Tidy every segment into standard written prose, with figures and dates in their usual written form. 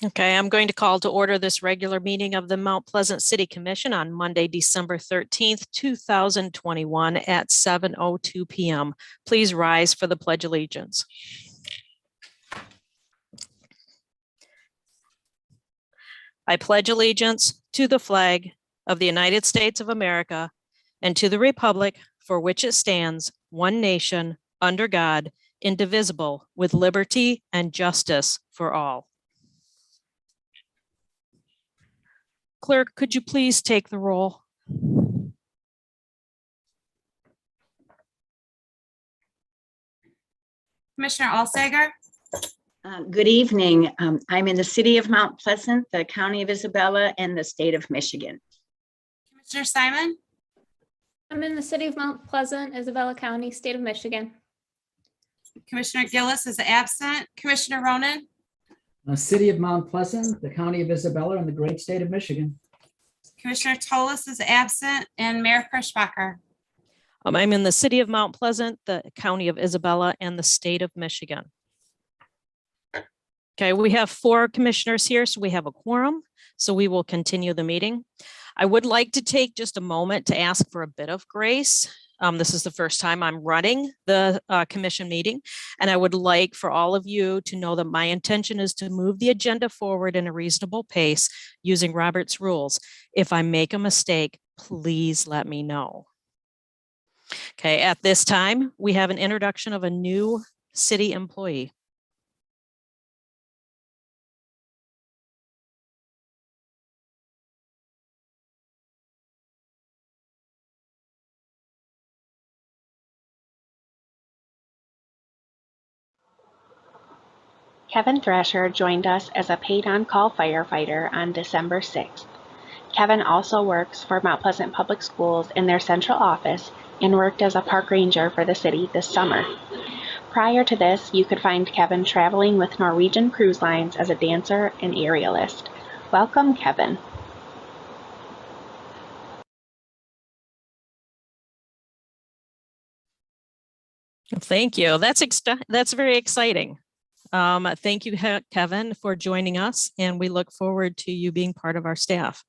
Okay, I'm going to call to order this regular meeting of the Mount Pleasant City Commission on Monday, December 13th, 2021 at 7:02 p.m. Please rise for the Pledge of Allegiance. I pledge allegiance to the flag of the United States of America and to the republic for which it stands, one nation, under God, indivisible, with liberty and justice for all. Clerk, could you please take the roll? Commissioner Alsager? Good evening. I'm in the city of Mount Pleasant, the county of Isabella, and the state of Michigan. Commissioner Simon? I'm in the city of Mount Pleasant, Isabella County, state of Michigan. Commissioner Gillis is absent. Commissioner Ronan? City of Mount Pleasant, the county of Isabella, and the great state of Michigan. Commissioner Tolis is absent, and Mayor Kirschbacher. I'm in the city of Mount Pleasant, the county of Isabella, and the state of Michigan. Okay, we have 4 commissioners here, so we have a quorum, so we will continue the meeting. I would like to take just a moment to ask for a bit of grace. This is the first time I'm running the commission meeting, and I would like for all of you to know that my intention is to move the agenda forward in a reasonable pace using Robert's rules. If I make a mistake, please let me know. Okay, at this time, we have an introduction of a new city employee. Kevin Thrasher joined us as a paid on-call firefighter on December 6th. Kevin also works for Mount Pleasant Public Schools in their central office and worked as a park ranger for the city this summer. Prior to this, you could find Kevin traveling with Norwegian Cruise Lines as a dancer and aerialist. Welcome, Kevin. Thank you. That's very exciting. Thank you, Kevin, for joining us, and we look forward to you being part of our staff.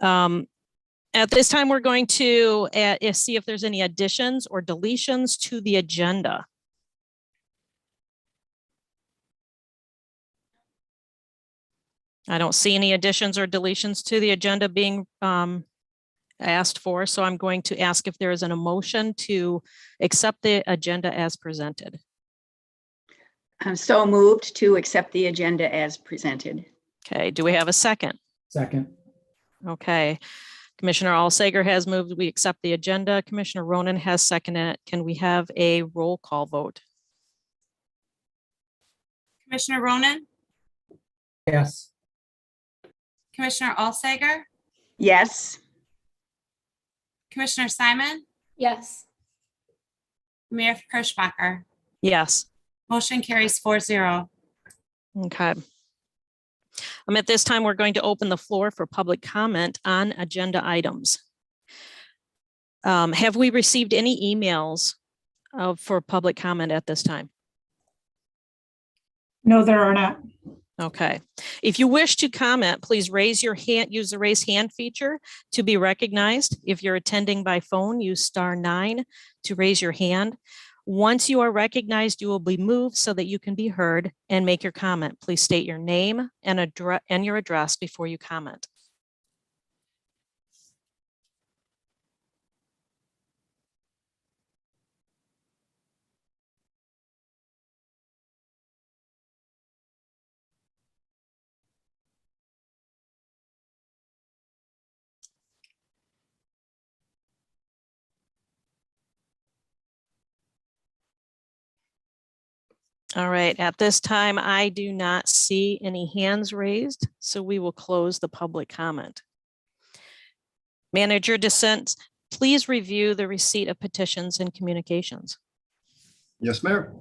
At this time, we're going to see if there's any additions or deletions to the agenda. I don't see any additions or deletions to the agenda being asked for, so I'm going to ask if there is a motion to accept the agenda as presented. I'm so moved to accept the agenda as presented. Okay, do we have a second? Second. Okay, Commissioner Alsager has moved, we accept the agenda. Commissioner Ronan has seconded. Can we have a roll call vote? Commissioner Ronan? Yes. Commissioner Alsager? Yes. Commissioner Simon? Yes. Mayor Kirschbacher? Yes. Motion carries 4-0. Okay. At this time, we're going to open the floor for public comment on agenda items. Have we received any emails for public comment at this time? No, there are not. Okay. If you wish to comment, please raise your hand, use the raise hand feature to be recognized. If you're attending by phone, use *9 to raise your hand. Once you are recognized, you will be moved so that you can be heard and make your comment. Please state your name and your address before you comment. All right, at this time, I do not see any hands raised, so we will close the public comment. Manager Dissent, please review the receipt of petitions and communications. Yes, Mayor.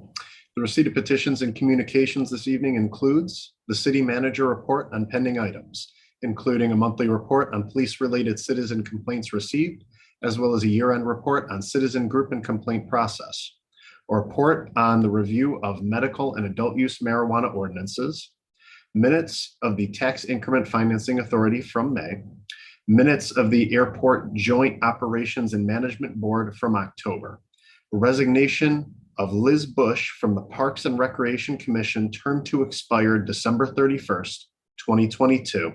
The receipt of petitions and communications this evening includes the city manager report on pending items, including a monthly report on police-related citizen complaints received, as well as a year-end report on citizen group and complaint process. A report on the review of medical and adult use marijuana ordinances, minutes of the Tax Increment Financing Authority from May, minutes of the Airport Joint Operations and Management Board from October, resignation of Liz Bush from the Parks and Recreation Commission, term to expire December 31st, 2022.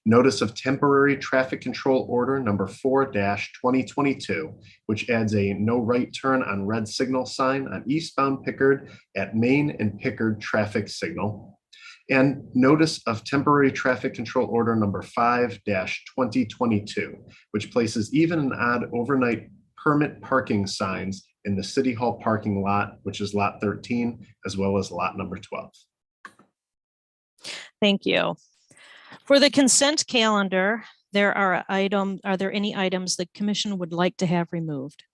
Notice of temporary traffic control order number 4-2022, which adds a no right turn on red signal sign on eastbound Pickard at Main and Pickard traffic signal. And notice of temporary traffic control order number 5-2022, which places even and odd overnight permit parking signs in the City Hall parking lot, which is lot 13, as well as lot number 12. Thank you. For the consent calendar, are there any items the commission would like to have removed?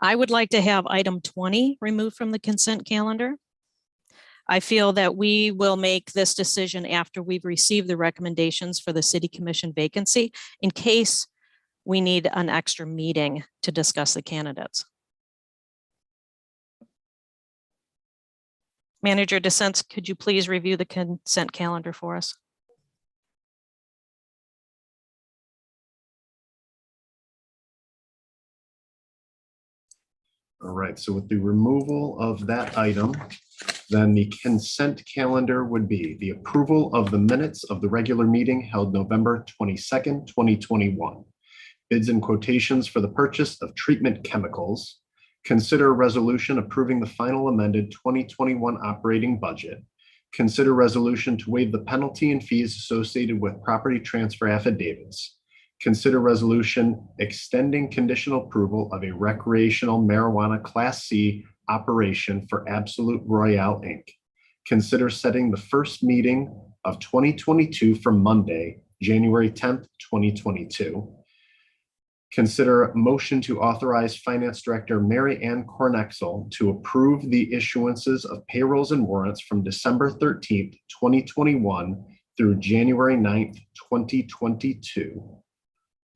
I would like to have item 20 removed from the consent calendar. I feel that we will make this decision after we've received the recommendations for the city commission vacancy in case we need an extra meeting to discuss the candidates. Manager DeSense, could you please review the consent calendar for us? All right, so with the removal of that item, then the consent calendar would be the approval of the minutes of the regular meeting held November 22nd, 2021. Bids and quotations for the purchase of treatment chemicals. Consider a resolution approving the final amended 2021 operating budget. Consider resolution to waive the penalty and fees associated with property transfer affidavits. Consider resolution extending conditional approval of a recreational marijuana Class C operation for Absolute Royale Inc. Consider setting the first meeting of 2022 for Monday, January 10th, 2022. Consider motion to authorize Finance Director Mary Ann Cornexel to approve the issuances of payrolls and warrants from December 13th, 2021 through January 9th, 2022.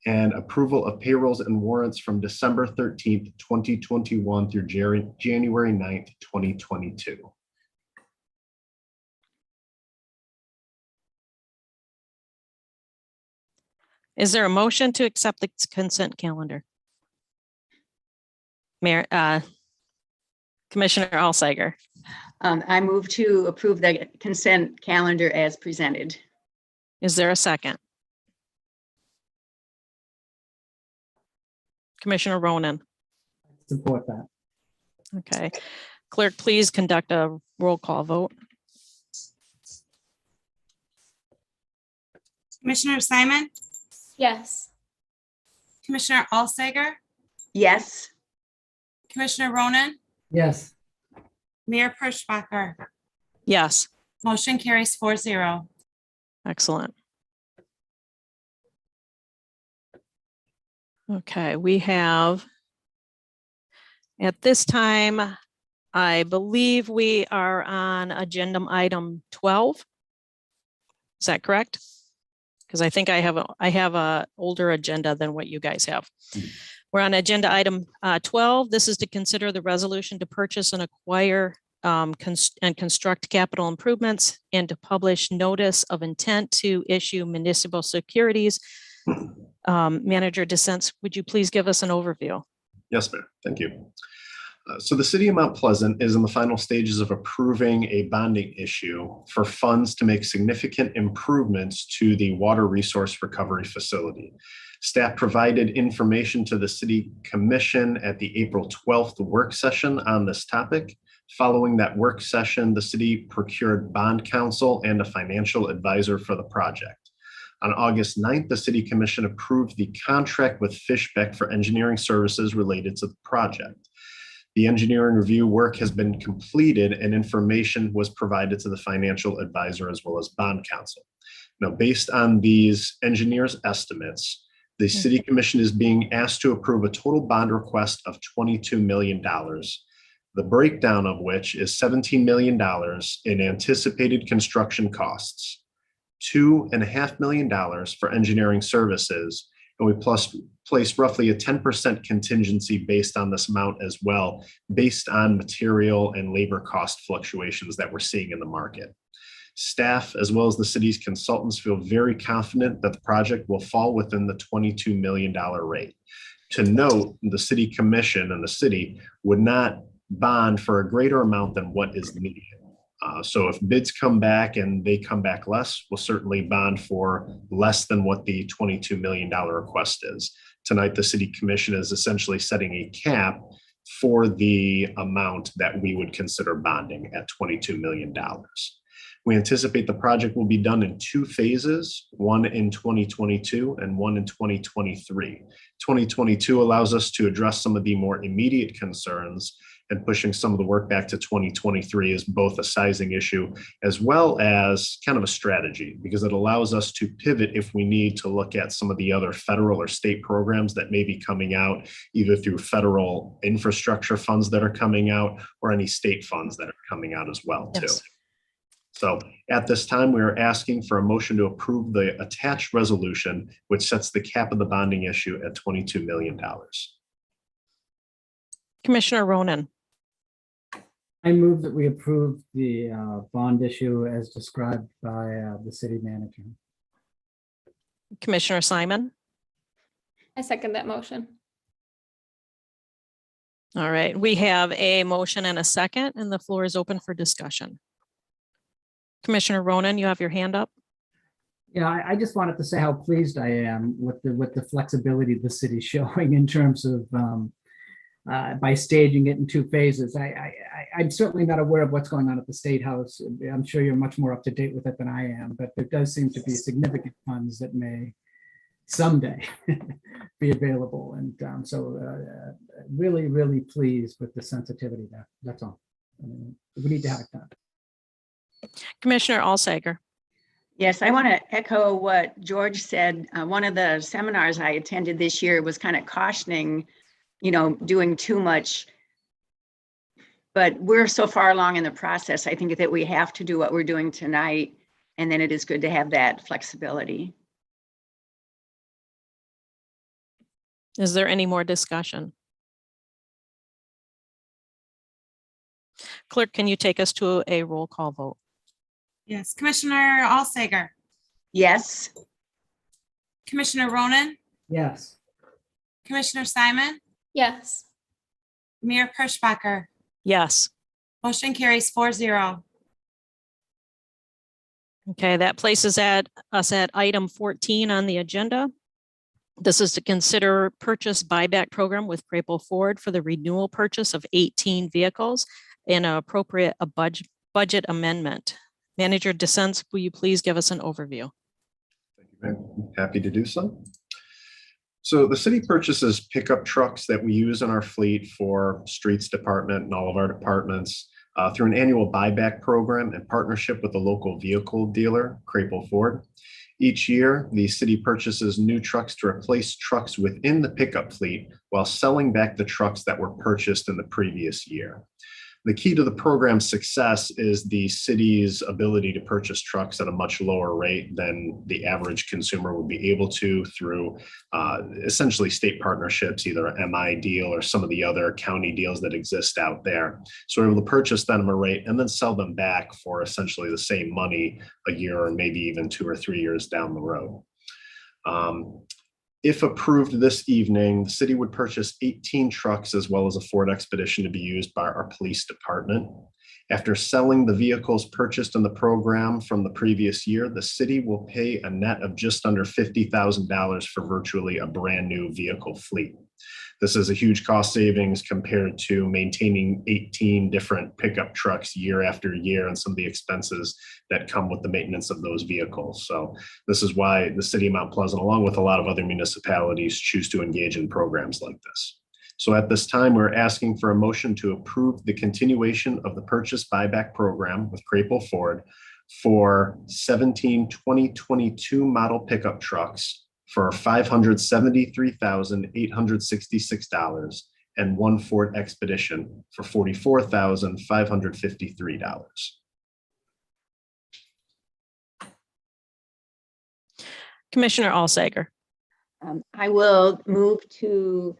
And approval of payrolls and warrants from December 13th, 2021 through January 9th, 2022. Is there a motion to accept the consent calendar? Mayor, Commissioner Alsager. I move to approve the consent calendar as presented. Is there a second? Commissioner Ronan. Support that. Okay. Clerk, please conduct a roll call vote. Commissioner Simon, Yes. Commissioner Alsager, Yes. Commissioner Ronan, Yes. Mayor Perschbacher. Yes, Motion carries 4-0. excellent. Okay, we have, at this time, I believe we are on agenda item 12. Is that correct? Because I think I have a older agenda than what you guys have. We're on agenda item 12. This is to consider the resolution to purchase and acquire and construct capital improvements and to publish notice of intent to issue municipal securities. Manager DeSense, would you please give us an overview? Yes, ma'am. Thank you. So the city of Mount Pleasant is in the final stages of approving a bonding issue for funds to make significant improvements to the water resource recovery facility. Staff provided information to the City Commission at the April 12th work session on this topic. Following that work session, the city procured bond counsel and a financial advisor for the project. On August 9th, the City Commission approved the contract with Fishbeck for engineering services related to the project. The engineering review work has been completed and information was provided to the financial advisor as well as bond counsel. Now, based on these engineers' estimates, the City Commission is being asked to approve a total bond request of $22 million, the breakdown of which is $17 million in anticipated construction costs, $2.5 million for engineering services, And we placed roughly a 10% contingency based on this amount as well, based on material and labor cost fluctuations that we're seeing in the market. Staff, as well as the city's consultants, feel very confident that the project will fall within the $22 million rate. To note, the city commission and the city would not bond for a greater amount than what is needed. So if bids come back and they come back less, we'll certainly bond for less than what the $22 million request is. Tonight, the city commission is essentially setting a cap for the amount that we would consider bonding at $22 million. We anticipate the project will be done in 2 phases, one in 2022 and one in 2023. 2022 allows us to address some of the more immediate concerns, and pushing some of the work back to 2023 is both a sizing issue as well as kind of a strategy, because it allows us to pivot if we need to look at some of the other federal or state programs that may be coming out, either through federal infrastructure funds that are coming out or any state funds that are coming out as well too. Yes. So at this time, we are asking for a motion to approve the attached resolution, which sets the cap of the bonding issue at $22 million. Commissioner Ronan, I move that we approve the bond issue as described by the city manager. Commissioner Simon. I second that motion. All right, we have a motion and a second, and the floor is open for discussion. Commissioner Ronan, you have your hand up. Yeah, I just wanted to say how pleased I am with the flexibility the city's showing in terms of by staging it in 2 phases. I'm certainly not aware of what's going on at the State House. I'm sure you're much more up to date with it than I am, but there does seem to be significant funds that may someday be available. And really, really pleased with the sensitivity there. That's all. I mean, we need to have it done. Commissioner Alsager. Yes, I want to echo what George said. One of the seminars I attended this year was kind of cautioning, doing too much. But we're so far along in the process, I think that we have to do what we're doing tonight. And then it is good to have that flexibility. Is there any more discussion? Clerk, can you take us to a roll call vote? Yes, Commissioner Alsager, Yes. Commissioner Ronan, Yes. Commissioner Simon, Yes. Mayor Perschbacher. Yes. Motion carries 4-0. Okay, that places us at item 14 on the agenda. This is to consider purchase buyback program with Crapel Ford for the renewal purchase of 18 vehicles and appropriate a budget amendment. Manager DeSense, will you please give us an overview? Thank you, ma'am. Happy to do so. So the city purchases pickup trucks that we use in our fleet for streets department and all of our departments through an annual buyback program in partnership with a local vehicle dealer, Crapel Ford. Each year, the city purchases new trucks to replace trucks within the pickup fleet while selling back the trucks that were purchased in the previous year. The key to the program's success is the city's ability to purchase trucks at a much lower rate than the average consumer would be able to through essentially state partnerships, either an MI deal or some of the other county deals that exist out there. So we're able to purchase them at a rate and then sell them back for essentially the same money a year or maybe even 2 or 3 years down the road. If approved this evening, the city would purchase 18 trucks as well as a Ford Expedition to be used by our police department. After selling the vehicles purchased in the program from the previous year, the city will pay a net of just under $50,000 for virtually a brand new vehicle fleet. This is a huge cost savings compared to maintaining 18 different pickup trucks year after year and some of the expenses that come with the maintenance of those vehicles. So this is why the city of Mount Pleasant, along with a lot of other municipalities, choose to engage in programs like this. So at this time, we're asking for a motion to approve the continuation of the purchase buyback program with Crapel Ford for 17 2022 model pickup trucks for $573,866 and 1 Ford Expedition for $44,553. Commissioner Alsager. I will move to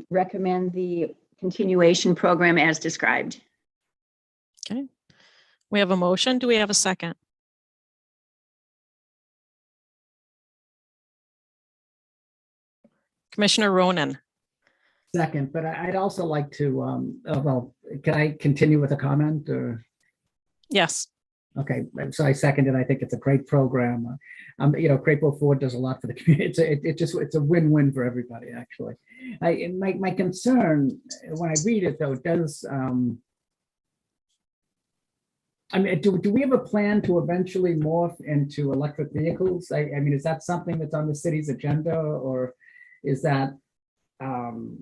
recommend the continuation program as described. Okay. We have a motion. Do we have a second? Commissioner Ronan. Second, but I'd also like to, well, can I continue with a comment or? Yes. Okay, so I second it. I think it's a great program. Crapo Ford does a lot for the community. It's a win-win for everybody, actually. My concern when I read it though, does, do we have a plan to eventually morph into electric vehicles? I mean, is that something that's on the city's agenda, or is that, I'm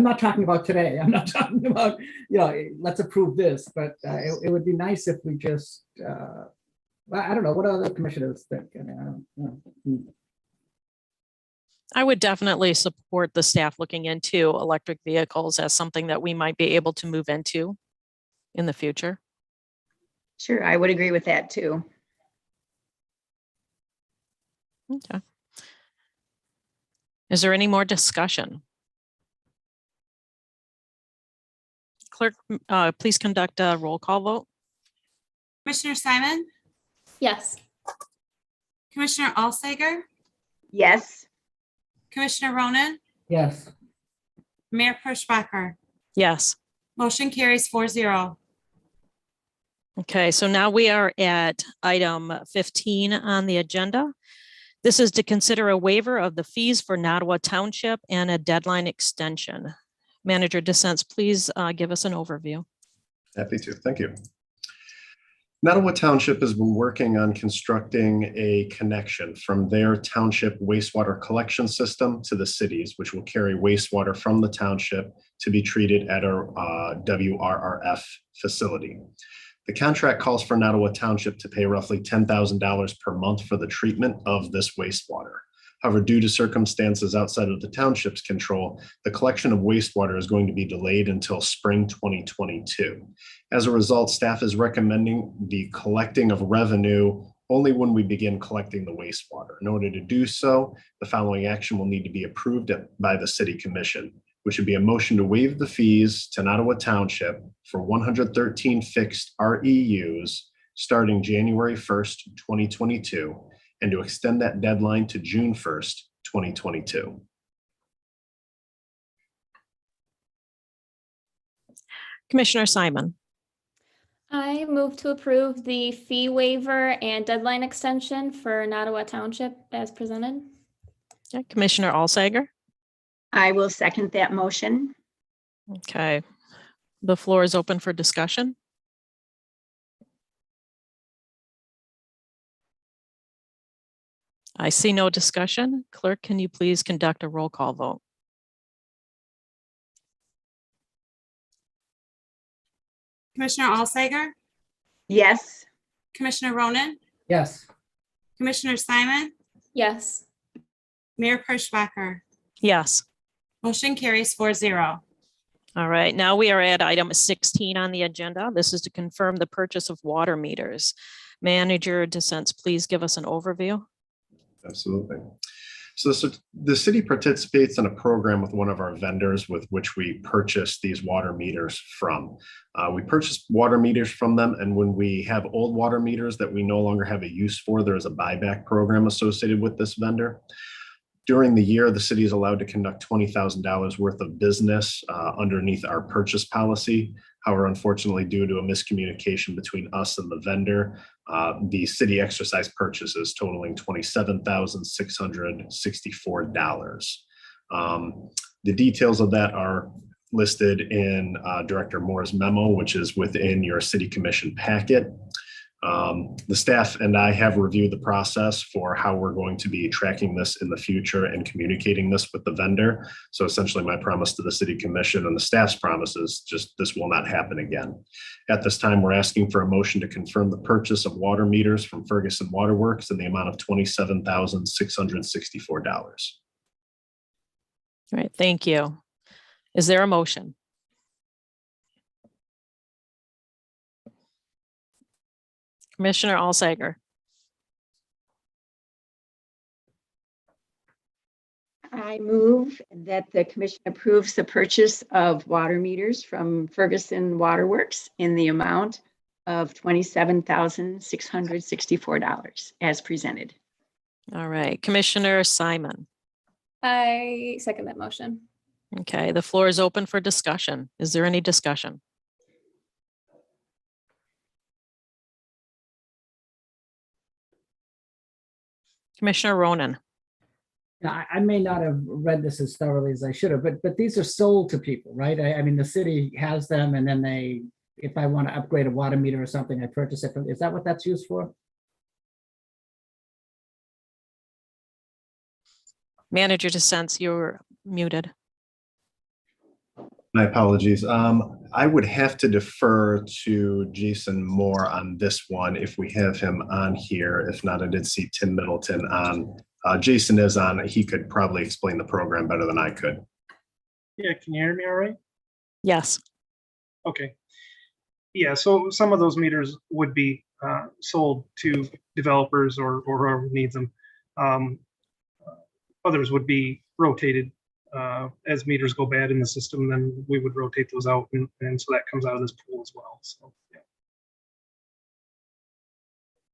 not talking about today. I'm not talking about, let's approve this, but it would be nice if we just, I don't know, what other commissioners think? I mean, I don't know. I would definitely support the staff looking into electric vehicles as something that we might be able to move into in the future. Sure, I would agree with that too. Okay. Is there any more discussion? Clerk, please conduct a roll call vote. Commissioner Simon, Yes. Commissioner Alsager, Yes, Commissioner Ronan, Yes, Mayor Perschbacher. Yes. Motion carries 4-0. Okay, so now we are at item 15 on the agenda. This is to consider a waiver of the fees for Nottawa Township and a deadline extension. Manager DeSense, please give us an overview. Happy to. Thank you. Nottawa Township has been working on constructing a connection from their township wastewater collection system to the cities, which will carry wastewater from the township to be treated at our WRRF facility. The contract calls for Nottawa Township to pay roughly $10,000 per month for the treatment of this wastewater. However, due to circumstances outside of the township's control, the collection of wastewater is going to be delayed until spring 2022. As a result, staff is recommending the collecting of revenue only when we begin collecting the wastewater. In order to do so, the following action will need to be approved by the City Commission, which would be a motion to waive the fees to Nottawa Township for 113 fixed REUs starting January 1st, 2022, and to extend that deadline to June 1st, 2022. Commissioner Simon. I move to approve the fee waiver and deadline extension for Nottawa Township as presented. Okay, Commissioner Alsager. I will second that motion. Okay, the floor is open for discussion. I see no discussion. Clerk, can you please conduct a roll call vote? Commissioner Alsager, Yes, Commissioner Ronan, yes, Commissioner Simon, Yes. Mayor Perschbacher. Yes. Motion carries 4-0. All right, now we are at item 16 on the agenda. This is to confirm the purchase of water meters. Manager DeSense, please give us an overview. Absolutely. So the city participates in a program with one of our vendors with which we purchase these water meters from. We purchase water meters from them, and when we have old water meters that we no longer have a use for, there is a buyback program associated with this vendor. During the year, the city is allowed to conduct $20,000 worth of business underneath our purchase policy. However, unfortunately, due to a miscommunication between us and the vendor, the city exercised purchases totaling $27,664. The details of that are listed in Director Moore's memo, which is within your city commission packet. The staff and I have reviewed the process for how we're going to be tracking this in the future and communicating this with the vendor. So essentially my promise to the city commission and the staff's promise is just this will not happen again. At this time, we're asking for a motion to confirm the purchase of water meters from Ferguson Waterworks in the amount of $27,664. All right, thank you. Is there a motion? Commissioner Alsager. I move that the commission approves the purchase of water meters from Ferguson Waterworks in the amount of $27,664 as presented. All right, Commissioner Simon. I second that motion. Okay, the floor is open for discussion. Is there any discussion? Commissioner Ronan. Now, I may not have read this as thoroughly as I should have, but these are sold to people, right? I mean, the city has them and then they, if I want to upgrade a water meter or something, I purchase it. Is that what that's used for? Manager Dissents, you're muted. My apologies. I would have to defer to Jason Moore on this one if we have him on here. If not, I did see Tim Middleton on. Jason is on. He could probably explain the program better than I could. Yeah, can you hear me all right? Yes. Okay. Yeah, so some of those meters would be sold to developers or whoever needs them. Others would be rotated as meters go bad in the system, then we would rotate those out, and so that comes out of this pool as well. So, yeah.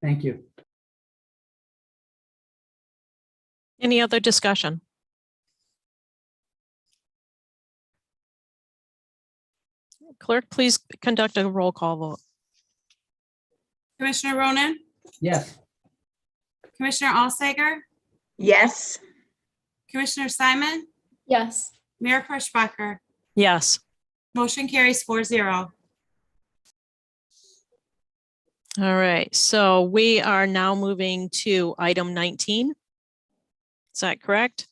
Thank you. Any other discussion? Clerk, please conduct a roll call vote. Commissioner Ronan, Yes. Commissioner Alsager, Yes. Commissioner Simon, Yes. Mayor Kirschbacher. Yes. Motion carries 4-0. All right, so we are now moving to item 19. Is that correct?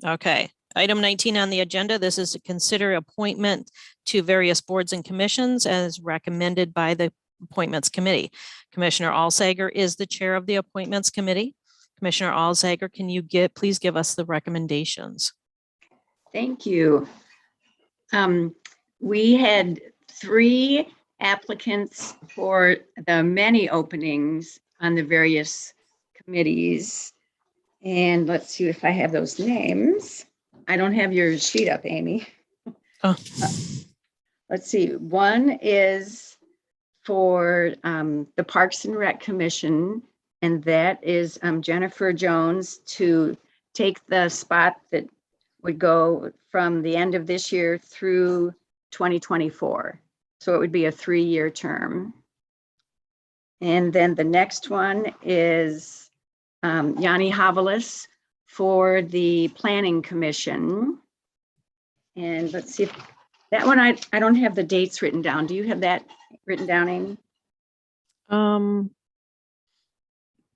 Okay, item 19 on the agenda. This is to consider appointment to various boards and commissions as recommended by the Appointments Committee. Commissioner Alsager is the chair of the Appointments Committee. Commissioner Alsager, can you please give us the recommendations? Thank you. We had 3 applicants for the many openings on the various committees. And let's see if I have those names. I don't have your sheet up, Amy. Oh. Let's see. One is for the Parks and Rec Commission, and that is Jennifer Jones to take the spot that would go from the end of this year through 2024. So it would be a 3-year term. And then the next one is Yanni Havalis for the Planning Commission. And let's see if that one, I don't have the dates written down. Do you have that written down, Amy?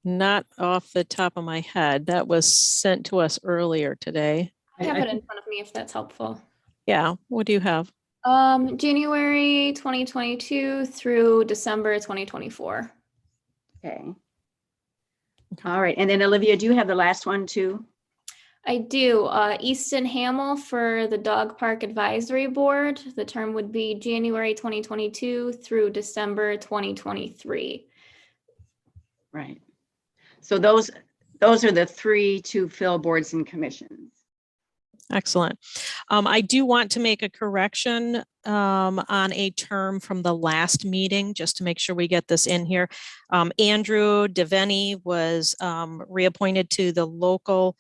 Not off the top of my head. That was sent to us earlier today. I have it in front of me if that's helpful. Yeah, what do you have? January 2022 through December 2024. Okay. All right. And then Olivia, do you have the last one too? I do. Easton Hamill for the Dog Park Advisory Board. The term would be January 2022 through December 2023. Right. So those are the 3 to fill boards and commissions. Excellent. I do want to make a correction on a term from the last meeting, just to make sure we get this in here. Andrew Devaney was reappointed to the Local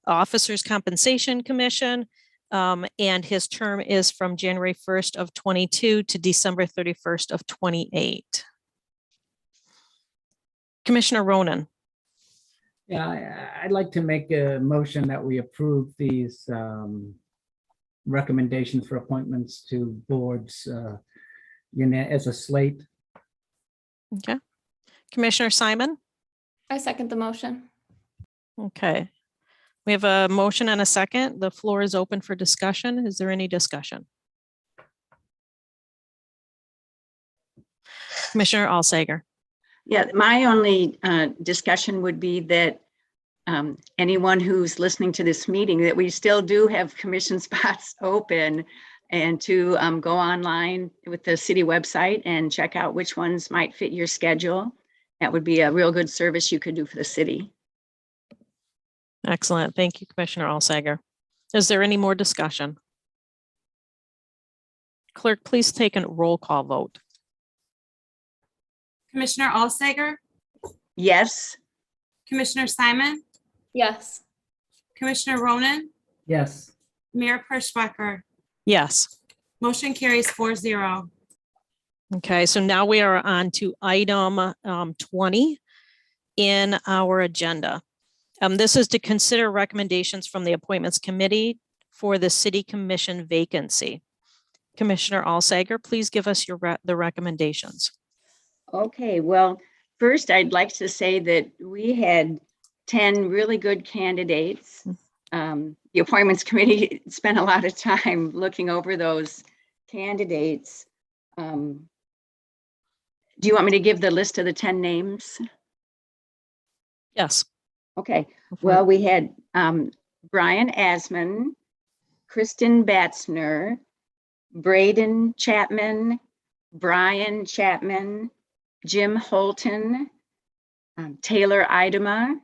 Officers Compensation Commission, and his term is from January 1st of 22 to December 31st of 28. Commissioner Ronan. Yeah, I'd like to make a motion that we approve these recommendations for appointments to boards as a slate. Okay. Commissioner Simon. I second the motion. Okay. We have a motion and a second. The floor is open for discussion. Is there any discussion? Commissioner Alsager. Yeah, my only discussion would be that anyone who's listening to this meeting, that we still do have commission spots open, and to go online with the city website and check out which ones might fit your schedule. That would be a real good service you could do for the city. Excellent. Thank you, Commissioner Alsager. Is there any more discussion? Clerk, please take a roll call vote. Commissioner Alsager, Yes. Commissioner Simon, Yes. Commissioner Ronan, Yes. Mayor Perschwacker. Yes. Motion carries 4-0. Okay, so now we are on to item 20 in our agenda. This is to consider recommendations from the Appointments Committee for the City Commission vacancy. Commissioner Alsager, please give us the recommendations. Okay, well, first I'd like to say that we had 10 really good candidates. The Appointments Committee spent a lot of time looking over those candidates. Do you want me to give the list of the 10 names? Yes. Okay, Go for well, it. we had Brian Asman, Kristen Batzner, Braden Chapman, Brian Chapman, Jim Holton, Taylor Idema,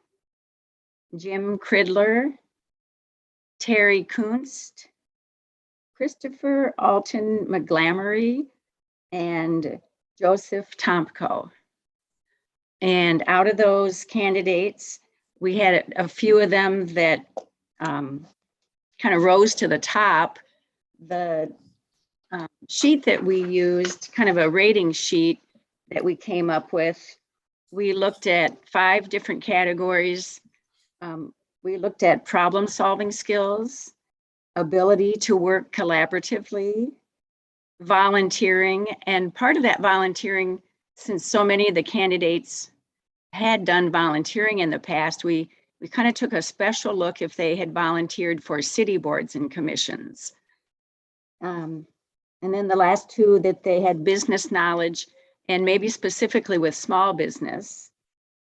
Jim Cridler, Terry Kunst, Christopher Alton McGlamory, and Joseph Tomko. And out of those candidates, we had a few of them that kind of rose to the top. The sheet that we used, kind of a rating sheet that we came up with, we looked at 5 different categories. We looked at problem-solving skills, ability to work collaboratively, volunteering, and part of that volunteering, since so many of the candidates had done volunteering in the past, we kind of took a special look if they had volunteered for city boards and commissions. And then the last 2, that they had business knowledge, and maybe specifically with small business,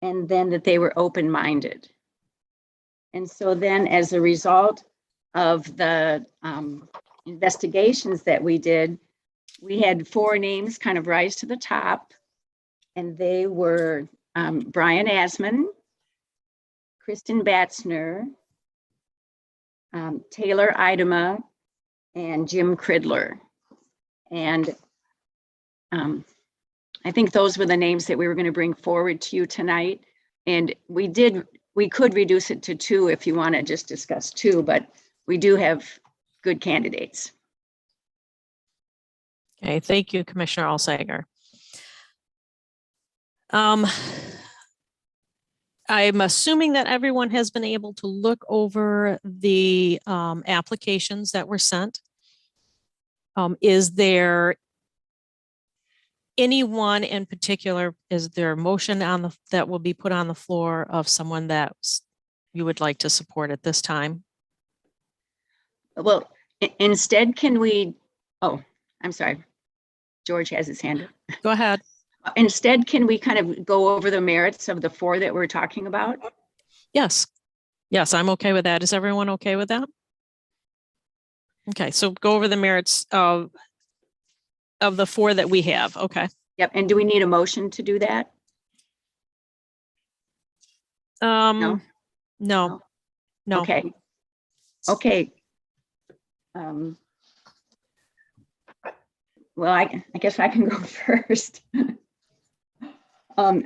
and then that they were open-minded. And so then, as a result of the investigations that we did, we had 4 names kind of rise to the top, and they were Brian Asman, Kristen Batzner, Taylor Idema, and Jim Cridler. And I think those were the names that we were going to bring forward to you tonight. And we could reduce it to 2 if you want to just discuss 2, but we do have good candidates. Okay, thank you, Commissioner Alsager. I'm assuming that everyone has been able to look over the applications that were sent. Is there anyone in particular, is there a motion that will be put on the floor of someone that you would like to support at this time? Well, instead, can we, oh, I'm sorry. George has his hand up. Go ahead. Instead, can we kind of go over the merits of the 4 that we're talking about? Yes. Yes, I'm okay with that. Is everyone okay with that? Okay, so go over the merits of the 4 that we have. Okay. Yep. And do we need a motion to do that? No. No. Okay. Okay. Well, I guess I can go first.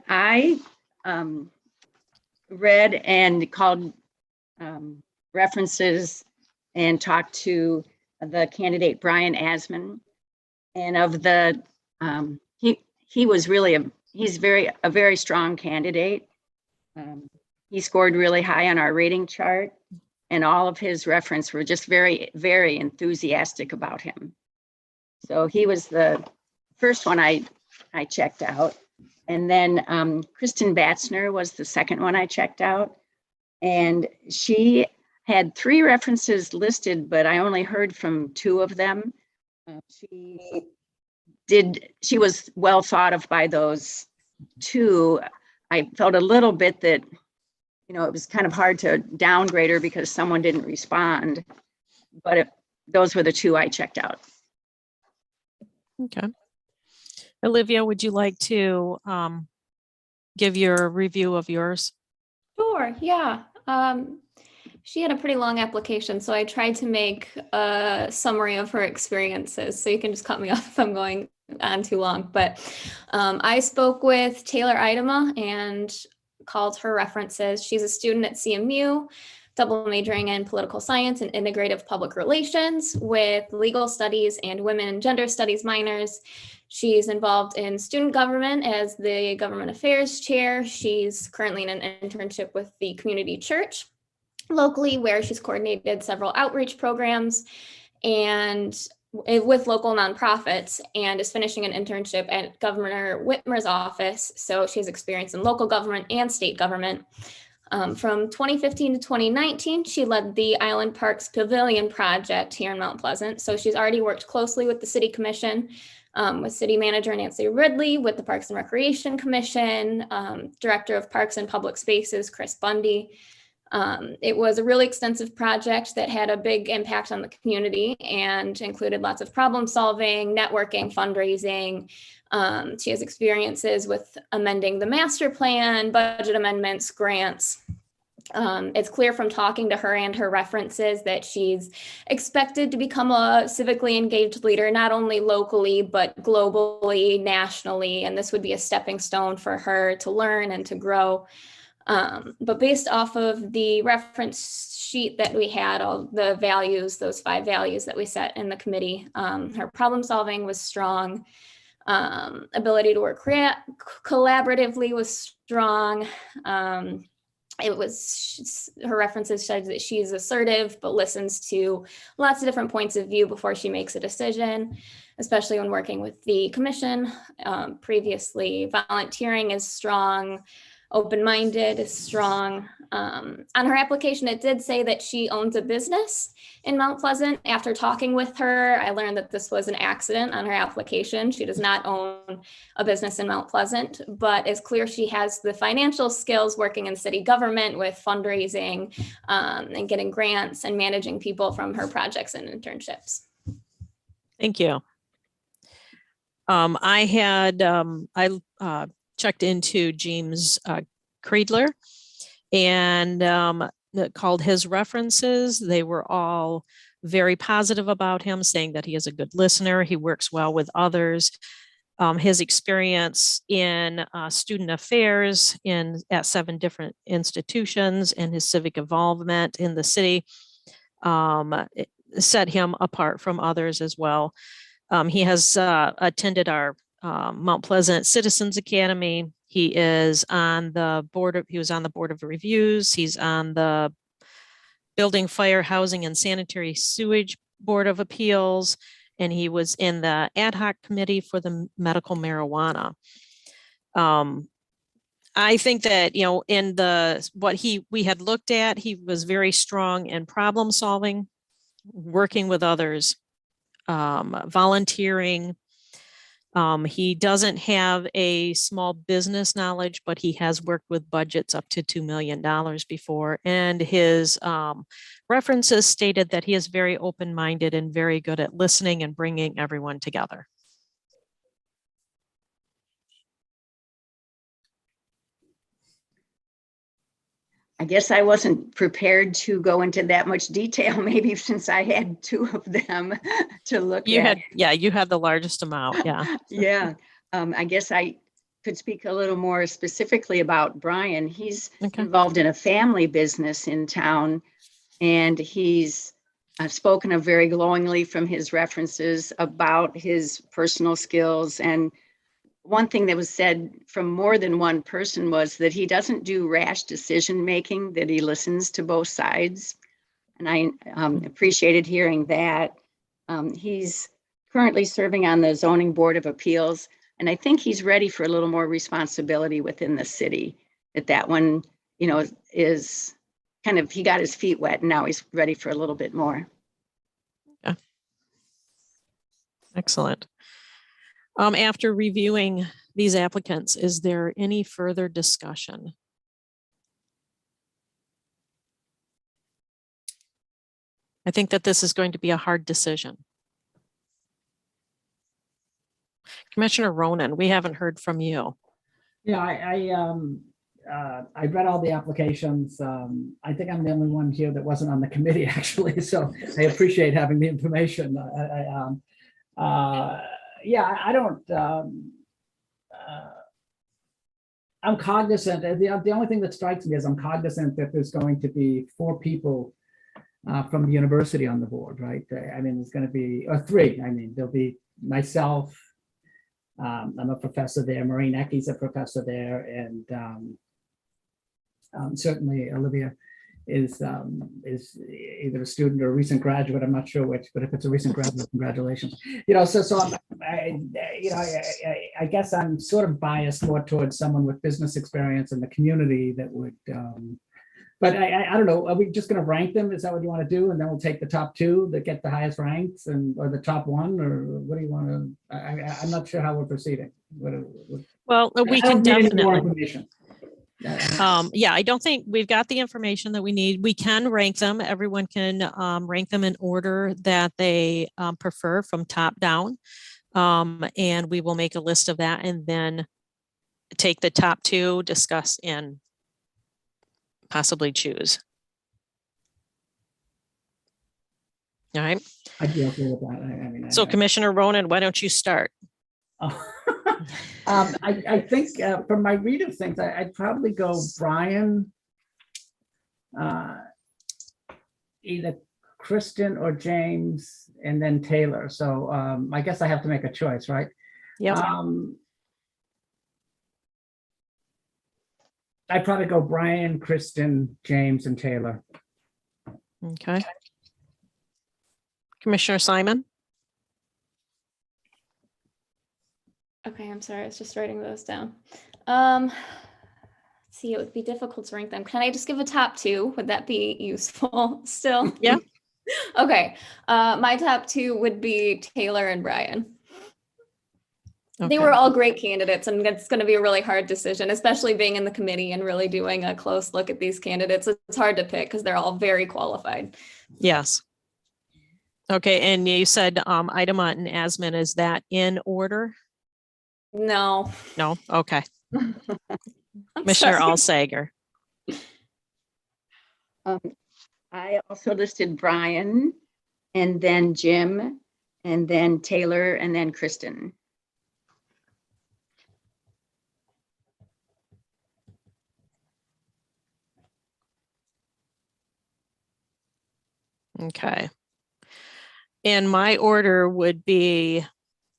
I read and called references and talked to the candidate Brian Asman, and of the he was really he's a very strong candidate. He scored really high on our rating chart, and all of his reference were just very, very enthusiastic about him. So he was the first one I checked out. And then Kristen Batzner was the second one I checked out. And she had 3 references listed, but I only heard from 2 of them. She was well thought of by those 2. I felt a little bit that, it was kind of hard to downgrade her because someone didn't respond, but those were the 2 I checked out. Okay. Olivia, would you like to give your review of yours? Sure, yeah. She had a pretty long application, so I tried to make a summary of her experiences. So you can just cut me off if I'm going on too long. But I spoke with Taylor Idema and called her references. She's a student at CMU, double majoring in political science and integrative public relations with legal studies and women and gender studies minors. She's involved in student government as the government affairs chair. She's currently in an internship with the community church locally, where she's coordinated several outreach programs and with local nonprofits, and is finishing an internship at Governor Whitmer's office. So she has experience in local government and state government. From 2015 to 2019, she led the Island Parks Pavilion project here in Mount Pleasant. So she's already worked closely with the City Commission, with City Manager Nancy Ridley, with the Parks and Recreation Commission, Director of Parks and Public Spaces, Chris Bundy. It was a really extensive project that had a big impact on the community and included lots of problem solving, networking, fundraising. She has experiences with amending the master plan, budget amendments, grants. It's clear from talking to her and her references that she's expected to become a civically engaged leader, not only locally, but globally, nationally. And this would be a stepping stone for her to learn and to grow. But based off of the reference sheet that we had, all the values, those 5 values that we set in the committee, her problem solving was strong. Ability to work collaboratively was strong. Her references said that she's assertive, but listens to lots of different points of view before she makes a decision, especially when working with the commission. Previously, volunteering is strong. Open-minded is strong. On her application, it did say that she owns a business in Mount Pleasant. After talking with her, I learned that this was an accident on her application. She does not own a business in Mount Pleasant, but it's clear she has the financial skills working in city government with fundraising and getting grants and managing people from her projects and internships. Thank you. I checked into James Creedler and called his references. They were all very positive about him, saying that he is a good listener. He works well with others. His experience in student affairs at 7 different institutions and his civic involvement in the city set him apart from others as well. He has attended our Mount Pleasant Citizens Academy. He was on the board of reviews. He's on the Building, Fire, Housing, and Sanitary Sewage Board of Appeals, and he was in the ad hoc committee for the medical marijuana. I think that, in what we had looked at, he was very strong in problem solving, working with others, volunteering. He doesn't have a small business knowledge, but he has worked with budgets up to $2 million before. And his references stated that he is very open-minded and very good at listening and bringing everyone together. I guess I wasn't prepared to go into that much detail, maybe since I had 2 of them to look at. You had the largest amount, yeah. Yeah, I guess I could speak a little more specifically about Brian. He's involved in a family business in town, and he's spoken of very glowingly from his references about his personal skills. And one thing that was said from more than one person was that he doesn't do rash decision making, that he listens to both sides. And I appreciated hearing that. He's currently serving on the Zoning Board of Appeals, and I think he's ready for a little more responsibility within the city. That one, is kind of, he got his feet wet and now he's ready for a little bit more. Yeah. Excellent. After reviewing these applicants, is there any further discussion? I think that this is going to be a hard decision. Commissioner Ronan, we haven't heard from you. Yeah, I read all the applications. I think I'm the only one here that wasn't on the committee, actually, so I appreciate having the information. Yeah, I don't, I'm cognizant, the only thing that strikes me is I'm cognizant that there's going to be 4 people from the university on the board, right? I mean, there's going to be, or 3, I mean, there'll be myself, I'm a professor there, Maureen Ecky's a professor there, and certainly Olivia is either a student or a recent graduate. I'm not sure which, but if it's a recent graduate, congratulations. You know, so I guess I'm sort of biased more towards someone with business experience in the community that would. But I don't know. Are we just going to rank them? Is that what you want to do? And then we'll take the top 2 that get the highest ranks, or the top 1, or what do you want to? I'm not sure how we're proceeding. Well, we can definitely. Yeah. Yeah, I don't think we've got the information that we need. We can rank them. Everyone can rank them in order that they prefer from top down. And we will make a list of that and then take the top 2, discuss, and possibly choose. All right. I'd be okay with that. I mean, So Commissioner Ronan, why don't you start? I think from my read of things, I'd probably go Brian, either Kristen or James, and then Taylor. So I guess I have to make a choice, right? Yep. I'd probably go Brian, Kristen, James, and Taylor. Okay. Commissioner Simon? Okay, I'm sorry, I was just writing those down. Let's see, it would be difficult to rank them. Can I just give a top 2? Would that be useful still? Yeah. Okay, my top 2 would be Taylor and Brian. Okay. They were all great candidates, and it's going to be a really hard decision, especially being in the committee and really doing a close look at these candidates. It's hard to pick because they're all very qualified. Yes. Okay, and you said Idema and Asman, is that in order? No. No, okay. I'm Commissioner sorry. Alsager. I also listed Brian, and then Jim, and then Taylor, and then Kristen. Okay. And my order would be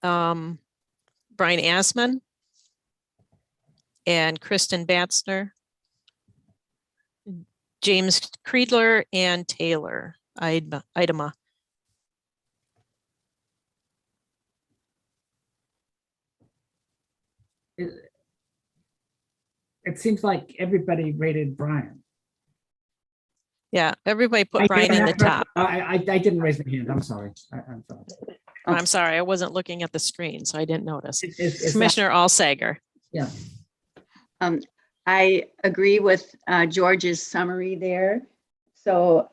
Brian Asman and Kristen Batzner, James Creedler, and Taylor Idema. It seems like everybody rated Brian. Yeah, everybody put Brian in the top. I didn't raise my hand. I'm sorry. I'm sorry. I'm sorry, I wasn't looking at the screen, so I didn't notice. It's Commissioner Alsager. Yeah. I agree with George's summary there. So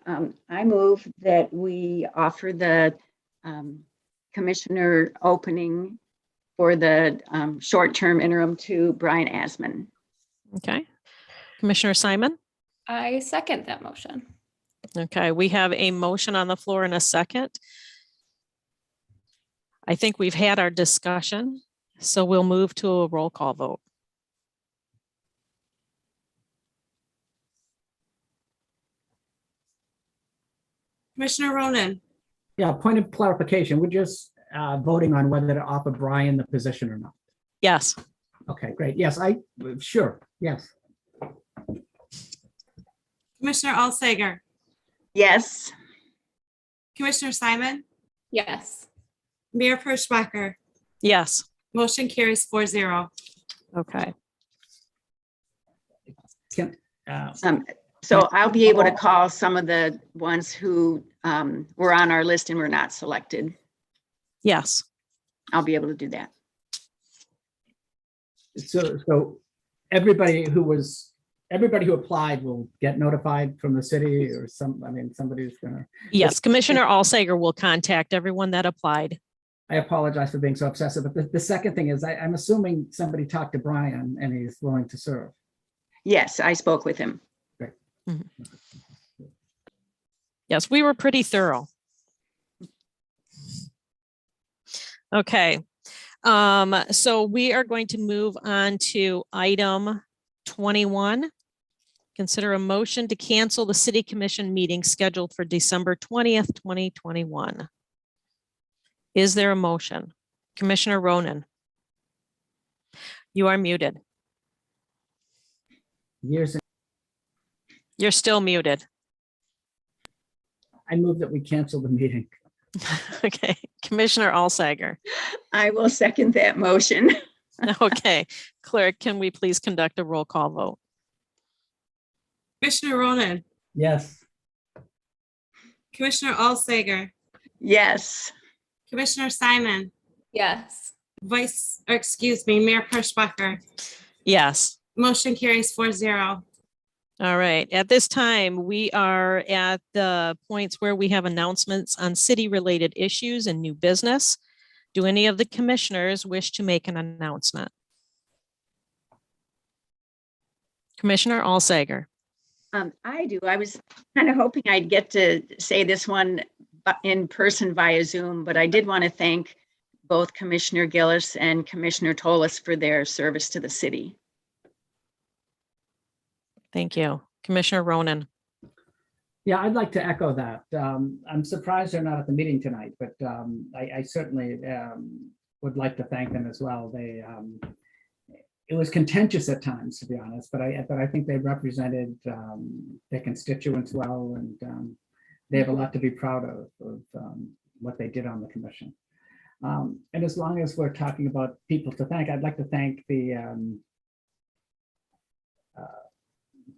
I move that we offer the commissioner opening for the short-term interim to Brian Asman. Okay. Commissioner Simon? I second that motion. Okay, we have a motion on the floor in a second. I think we've had our discussion, so we'll move to a roll call vote. Commissioner Ronan, Yeah, point of clarification. We're just voting on whether to offer Brian the position or not. Yes. Okay, great. Yes, sure. Yes. Commissioner Alsager, Yes. Commissioner Simon, Yes. Mayor Perschbacher, Yes. motion carries 4-0. Okay. Can, So I'll be able to call some of the ones who were on our list and were not selected. Yes. I'll be able to do that. so everybody who applied will get notified from the city or somebody's gonna. Yes. Commissioner Alsager will contact everyone that applied. I apologize for being so obsessive, but the second thing is I'm assuming somebody talked to Brian and he's willing to serve. Yes, I spoke with him. Yes, we were pretty thorough. Okay. So we are going to move on to item 21. Consider a motion to cancel the city commission meeting scheduled for December 20th, 2021. Is there a motion? Commissioner Ronan, you are muted. Years, You're still muted. I move that we cancel the meeting. Okay, Commissioner Alsager. I will second that motion. Okay, clerk, can we please conduct a roll call vote? Commissioner Ronan, Yes. Commissioner Alsager, Yes. Commissioner Simon, Yes. Mayor Kirschbacher. Yes. Motion carries 4-0. All right. At this time, we are at the points where we have announcements on city-related issues and new business. Do any of the commissioners wish to make an announcement? Commissioner Alsager. I do. I was kind of hoping I'd get to say this one in person via Zoom, but I did want to thank both Commissioner Gillis and Commissioner Tolis for their service to the city. Thank you. Commissioner Ronan. Yeah, I'd like to echo that. I'm surprised they're not at the meeting tonight, but I certainly would like to thank them as well. It was contentious at times, to be honest, but I think they represented their constituents well, and they have a lot to be proud of what they did on the commission. And as long as we're talking about people to thank, I'd like to thank the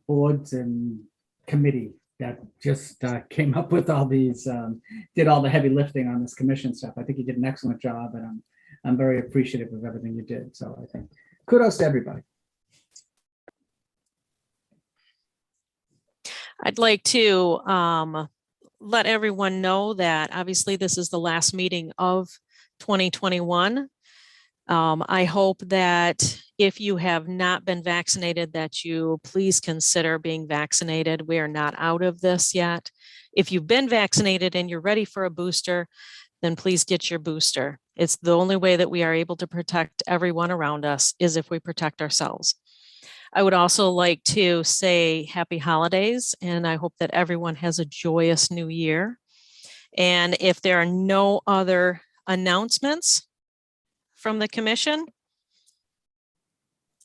boards and committee that just came up with all these, did all the heavy lifting on this commission stuff. I think you did an excellent job, and I'm very appreciative of everything you did. So I think kudos to everybody. I'd like to let everyone know that obviously this is the last meeting of 2021. I hope that if you have not been vaccinated, that you please consider being vaccinated. We are not out of this yet. If you've been vaccinated and you're ready for a booster, then please get your booster. It's the only way that we are able to protect everyone around us is if we protect ourselves. I would also like to say happy holidays, and I hope that everyone has a joyous new year. And if there are no other announcements from the commission,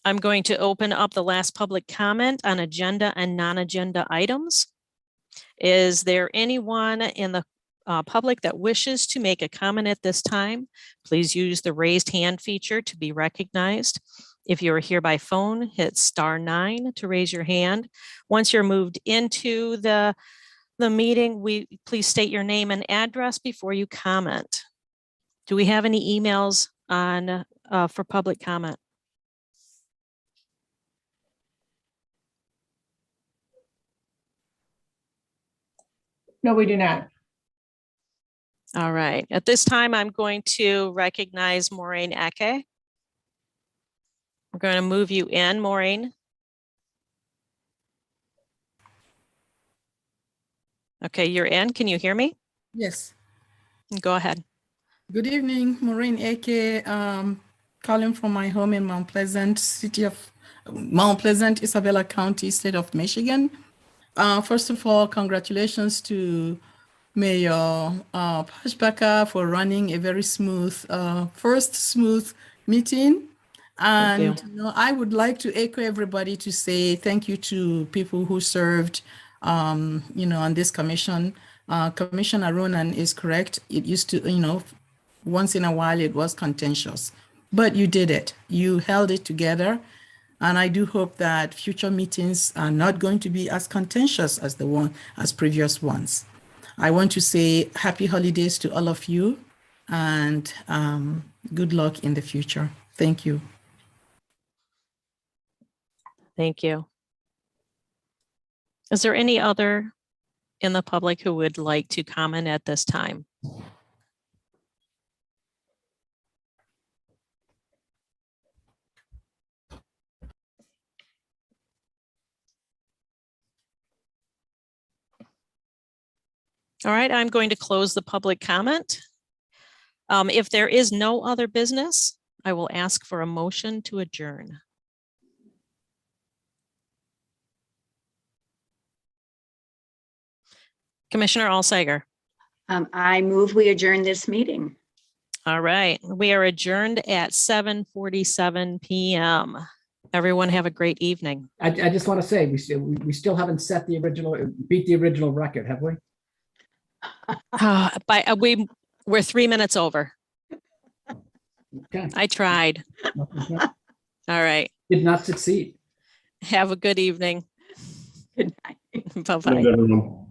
I'm going to open up the last public comment on agenda and non-agenda items. Is there anyone in the public that wishes to make a comment at this time? Please use the raised hand feature to be recognized. If you are here by phone, hit *9 to raise your hand. Once you're moved into the meeting, please state your name and address before you comment. Do we have any emails on for public comment? No, we do not. All right. At this time, I'm going to recognize Maureen Eke. We're going to move you in, Maureen. Okay, you're in. Can you hear me? Yes. Go ahead. Good evening, Maureen Eke, calling from my home in Mount Pleasant, Isabella County, state of Michigan. First of all, congratulations to Mayor Kirschbacher for running a very smooth, first smooth meeting. And I would like to echo everybody to say thank you to people who served, on this commission. Commissioner Ronan is correct. It used to, once in a while it was contentious, but you did it. You held it together. And I do hope that future meetings are not going to be as contentious as previous ones. I want to say happy holidays to all of you and good luck in the future. Thank you. Thank you. Is there any other in the public who would like to comment at this time? All right, I'm going to close the public comment. If there is no other business, I will ask for a motion to adjourn. Commissioner Alsager. I move we adjourn this meeting. All right, we are adjourned at 7:47 p.m. Everyone have a great evening. I just want to say, we still haven't set the original, beat the original record, have we? We're 3 minutes over. Okay. I tried. All right. Did not succeed. Have a good evening. Good night. Bye-bye. Good night, everyone.